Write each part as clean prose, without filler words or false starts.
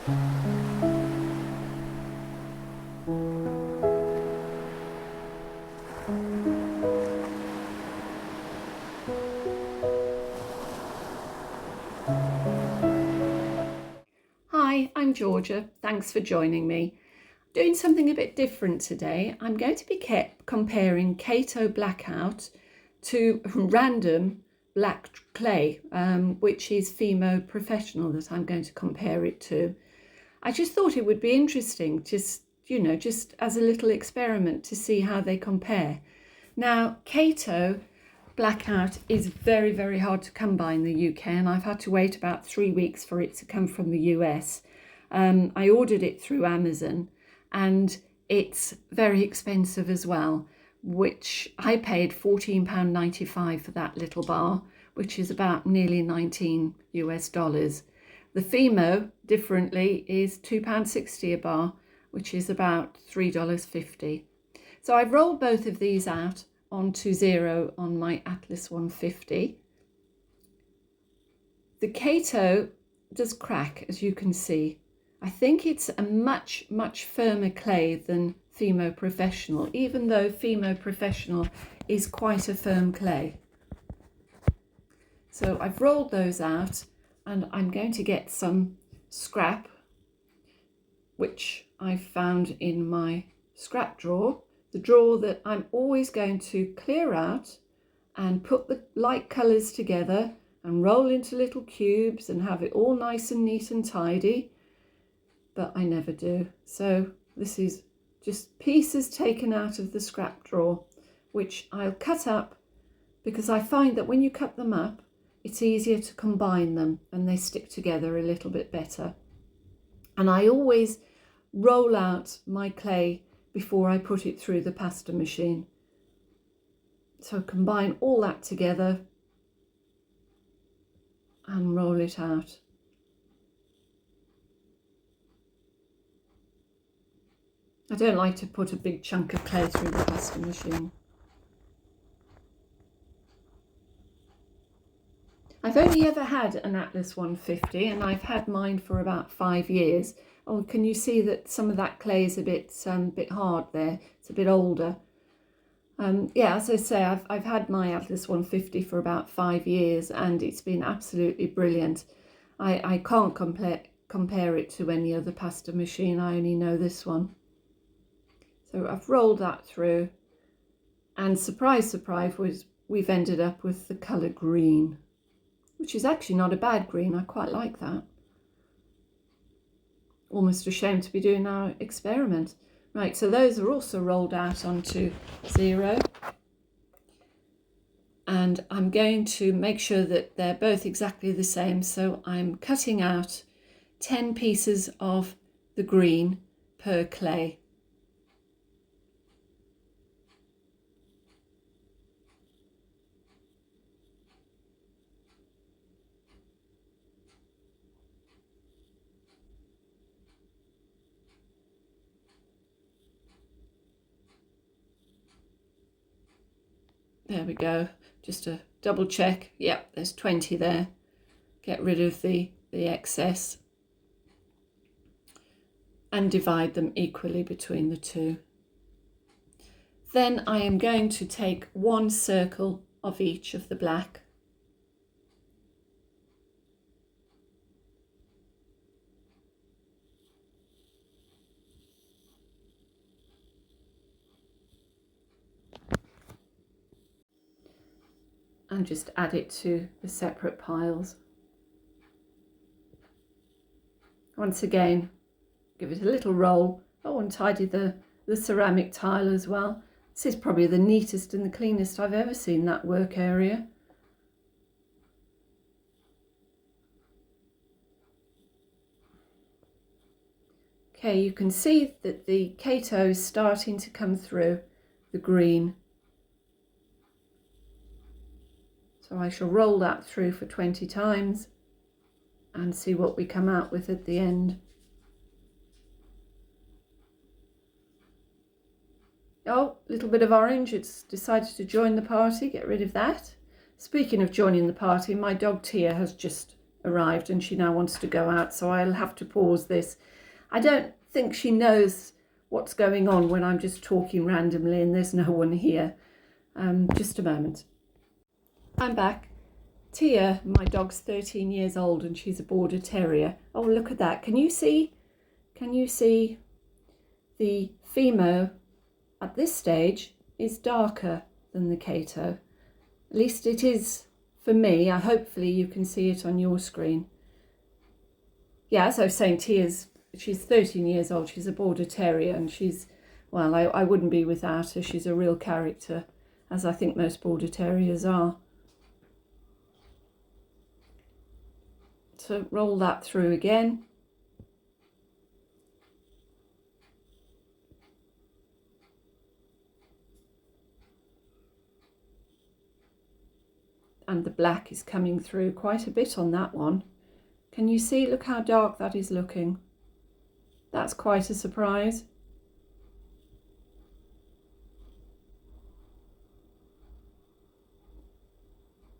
Hi, I'm Georgia. Thanks for joining me. Doing something a bit different today. I'm going to be comparing Kato Blackout to random black clay, which is Fimo Professional that I'm going to compare it to. I just thought it would be interesting, just as a little experiment to see how they compare. Now, Kato Blackout is very, very hard to come by in the UK, and I've had to wait about 3 weeks for it to come from the US. I ordered it through Amazon, and it's very expensive as well, which I paid £14.95 for that little bar, which is about nearly $19 US. The Fimo, differently, is £2.60 a bar, which is about $3.50. So I've rolled both of these out onto 0 on my Atlas 150. The Kato does crack, as you can see. I think it's a much, much firmer clay than Fimo Professional, even though Fimo Professional is quite a firm clay. So I've rolled those out, and I'm going to get some scrap, which I found in my scrap drawer. The drawer that I'm always going to clear out and put the light colours together and roll into little cubes and have it all nice and neat and tidy, but I never do. So this is just pieces taken out of the scrap drawer, which I'll cut up, because I find that when you cut them up, it's easier to combine them and they stick together a little bit better. And I always roll out my clay before I put it through the pasta machine. So combine all that together and roll it out. I don't like to put a big chunk of clay through the pasta machine. I've only ever had an Atlas 150, and I've had mine for about 5 years. Oh, can you see that some of that clay is a bit hard there? It's a bit older. Yeah, as I say, I've had my Atlas 150 for about 5 years, and it's been absolutely brilliant. I can't compare it to any other pasta machine. I only know this one. So I've rolled that through, and surprise, surprise, we've ended up with the colour green, which is actually not a bad green. I quite like that. Almost ashamed to be doing our experiment. Right, so those are also rolled out onto 0. And I'm going to make sure that they're both exactly the same. So I'm cutting out 10 pieces of the green per clay. There we go, just to double check. Yep, there's 20 there. Get rid of the excess and divide them equally between the two. Then I am going to take 1 circle of each of the black. And just add it to the separate piles. Once again, give it a little roll. Oh, and tidy the ceramic tile as well. This is probably the neatest and the cleanest I've ever seen that work area. Okay, you can see that the Kato is starting to come through the green. So I shall roll that through for 20 times and see what we come out with at the end. Oh, a little bit of orange. It's decided to join the party. Get rid of that. Speaking of joining the party, my dog Tia has just arrived and she now wants to go out, so I'll have to pause this. I don't think she knows what's going on when I'm just talking randomly and there's no one here. Just a moment. I'm back. Tia, my dog's 13 years old and she's a Border Terrier. Oh, look at that. Can you see the Fimo at this stage is darker than the Kato? At least it is for me. Hopefully you can see it on your screen. Yeah, as I was saying, she's 13 years old. She's a Border Terrier and she's, well, I wouldn't be without her. She's a real character, as I think most Border Terriers are. So roll that through again. And the black is coming through quite a bit on that one. Can you see? Look how dark that is looking. That's quite a surprise.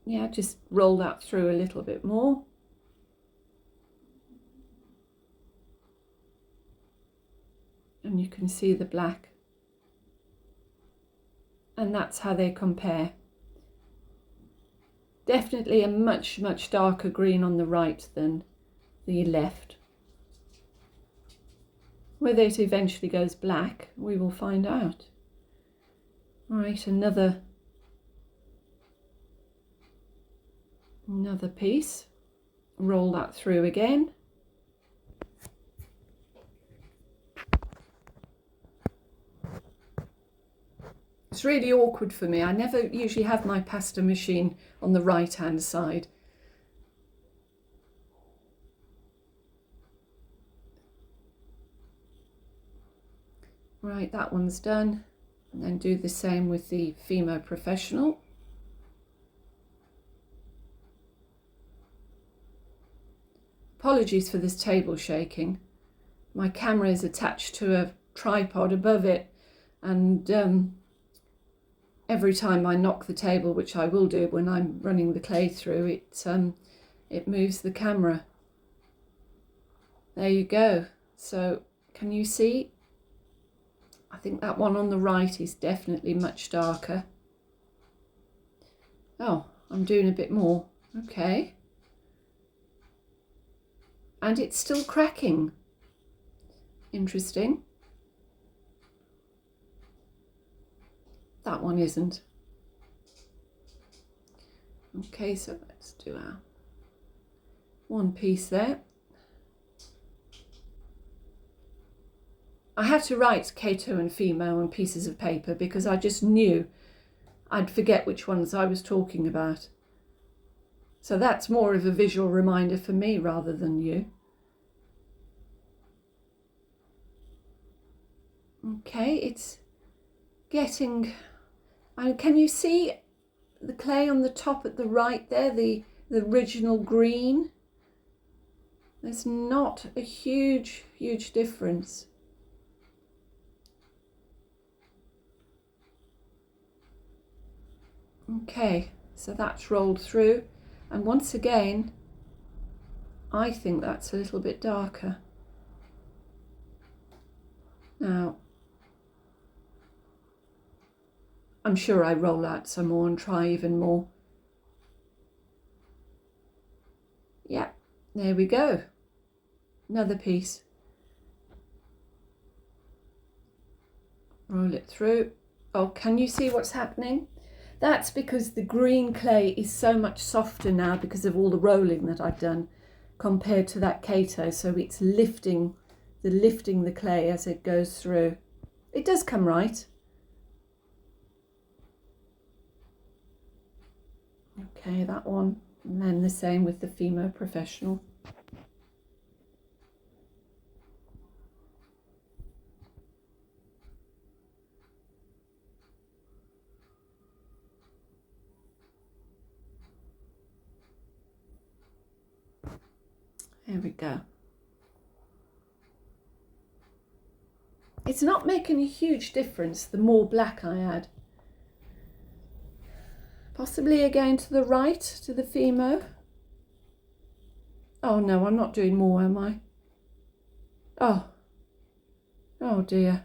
Yeah, just roll that through a little bit more. And you can see the black. And that's how they compare. Definitely a much, much darker green on the right than the left. Whether it eventually goes black, we will find out. Right, another piece. Roll that through again. It's really awkward for me. I never usually have my pasta machine on the right hand side. Right, that one's done. And then do the same with the Fimo Professional. Apologies for this table shaking. My camera is attached to a tripod above it, and every time I knock the table, which I will do when I'm running the clay through, it moves the camera. There you go. So can you see? I think that one on the right is definitely much darker. Oh, I'm doing a bit more. Okay. And it's still cracking. Interesting. That one isn't. Okay, so let's do our one piece there. I had to write Kato and Fimo on pieces of paper because I just knew I'd forget which ones I was talking about. So that's more of a visual reminder for me rather than you. Okay, it's getting... can you see the clay on the top at the right there, the original green? There's not a huge difference. Okay, so that's rolled through, and once again I think that's a little bit darker. Now I'm sure I roll out some more and try even more. Yeah, there we go. Another piece. Roll it through. Oh, can you see what's happening? That's because the green clay is so much softer now because of all the rolling that I've done compared to that Kato. So it's lifting the clay as it goes through. It does come right. Okay, that one, and then the same with the Fimo Professional. There we go. It's not making a huge difference the more black I add. Possibly again to the right, to the Fimo. Oh no, I'm not doing more, am I? Oh, oh dear.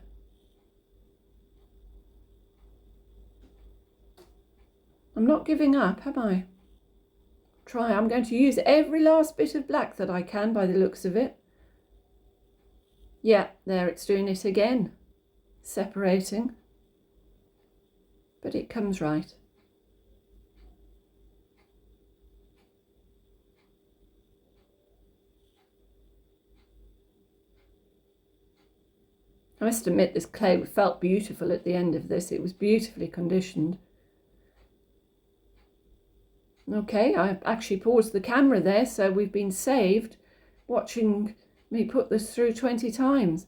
I'm not giving up, am I? Try, I'm going to use every last bit of black that I can by the looks of it. Yeah, there it's doing it again. Separating. But it comes right. I must admit this clay felt beautiful at the end of this. It was beautifully conditioned. Okay, I actually paused the camera there, so we've been saved watching me put this through 20 times.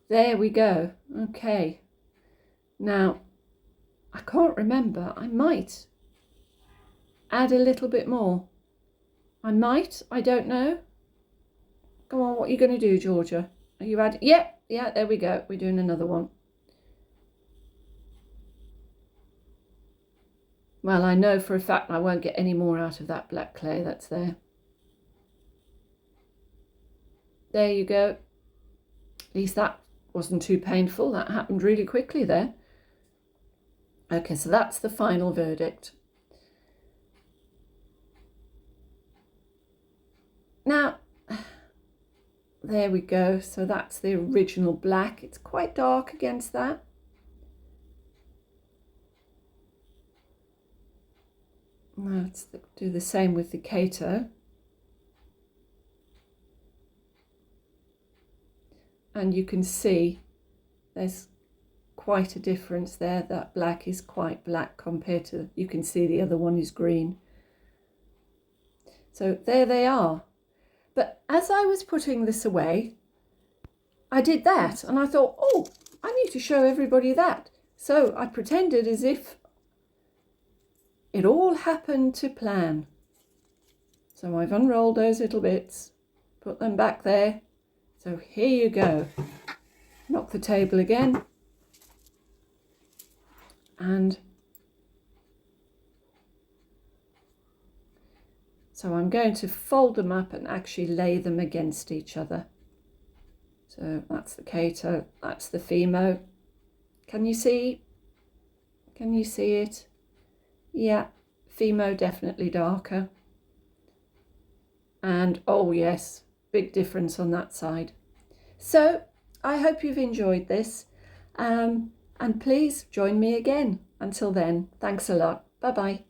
There we go. Okay. Now, I can't remember. I might add a little bit more. I don't know. Go on, what are you going to do, Georgia? Are you adding? Yeah, there we go. We're doing another one. Well, I know for a fact I won't get any more out of that black clay that's there. There you go. At least that wasn't too painful. That happened really quickly there. Okay, so that's the final verdict. Now, there we go. So that's the original black. It's quite dark against that. Let's do the same with the Kato. And you can see there's quite a difference there. That black is quite black compared to, you can see the other one is green. So there they are. But as I was putting this away, I did that and I thought, oh, I need to show everybody that. So I pretended as if it all happened to plan. So I've unrolled those little bits, put them back there. So here you go. Knock the table again. And so I'm going to fold them up and actually lay them against each other. So that's the Kato, that's the Fimo. Can you see? Can you see it? Yeah, Fimo definitely darker. And oh yes, big difference on that side. So I hope you've enjoyed this. And please join me again. Until then, thanks a lot. Bye-bye.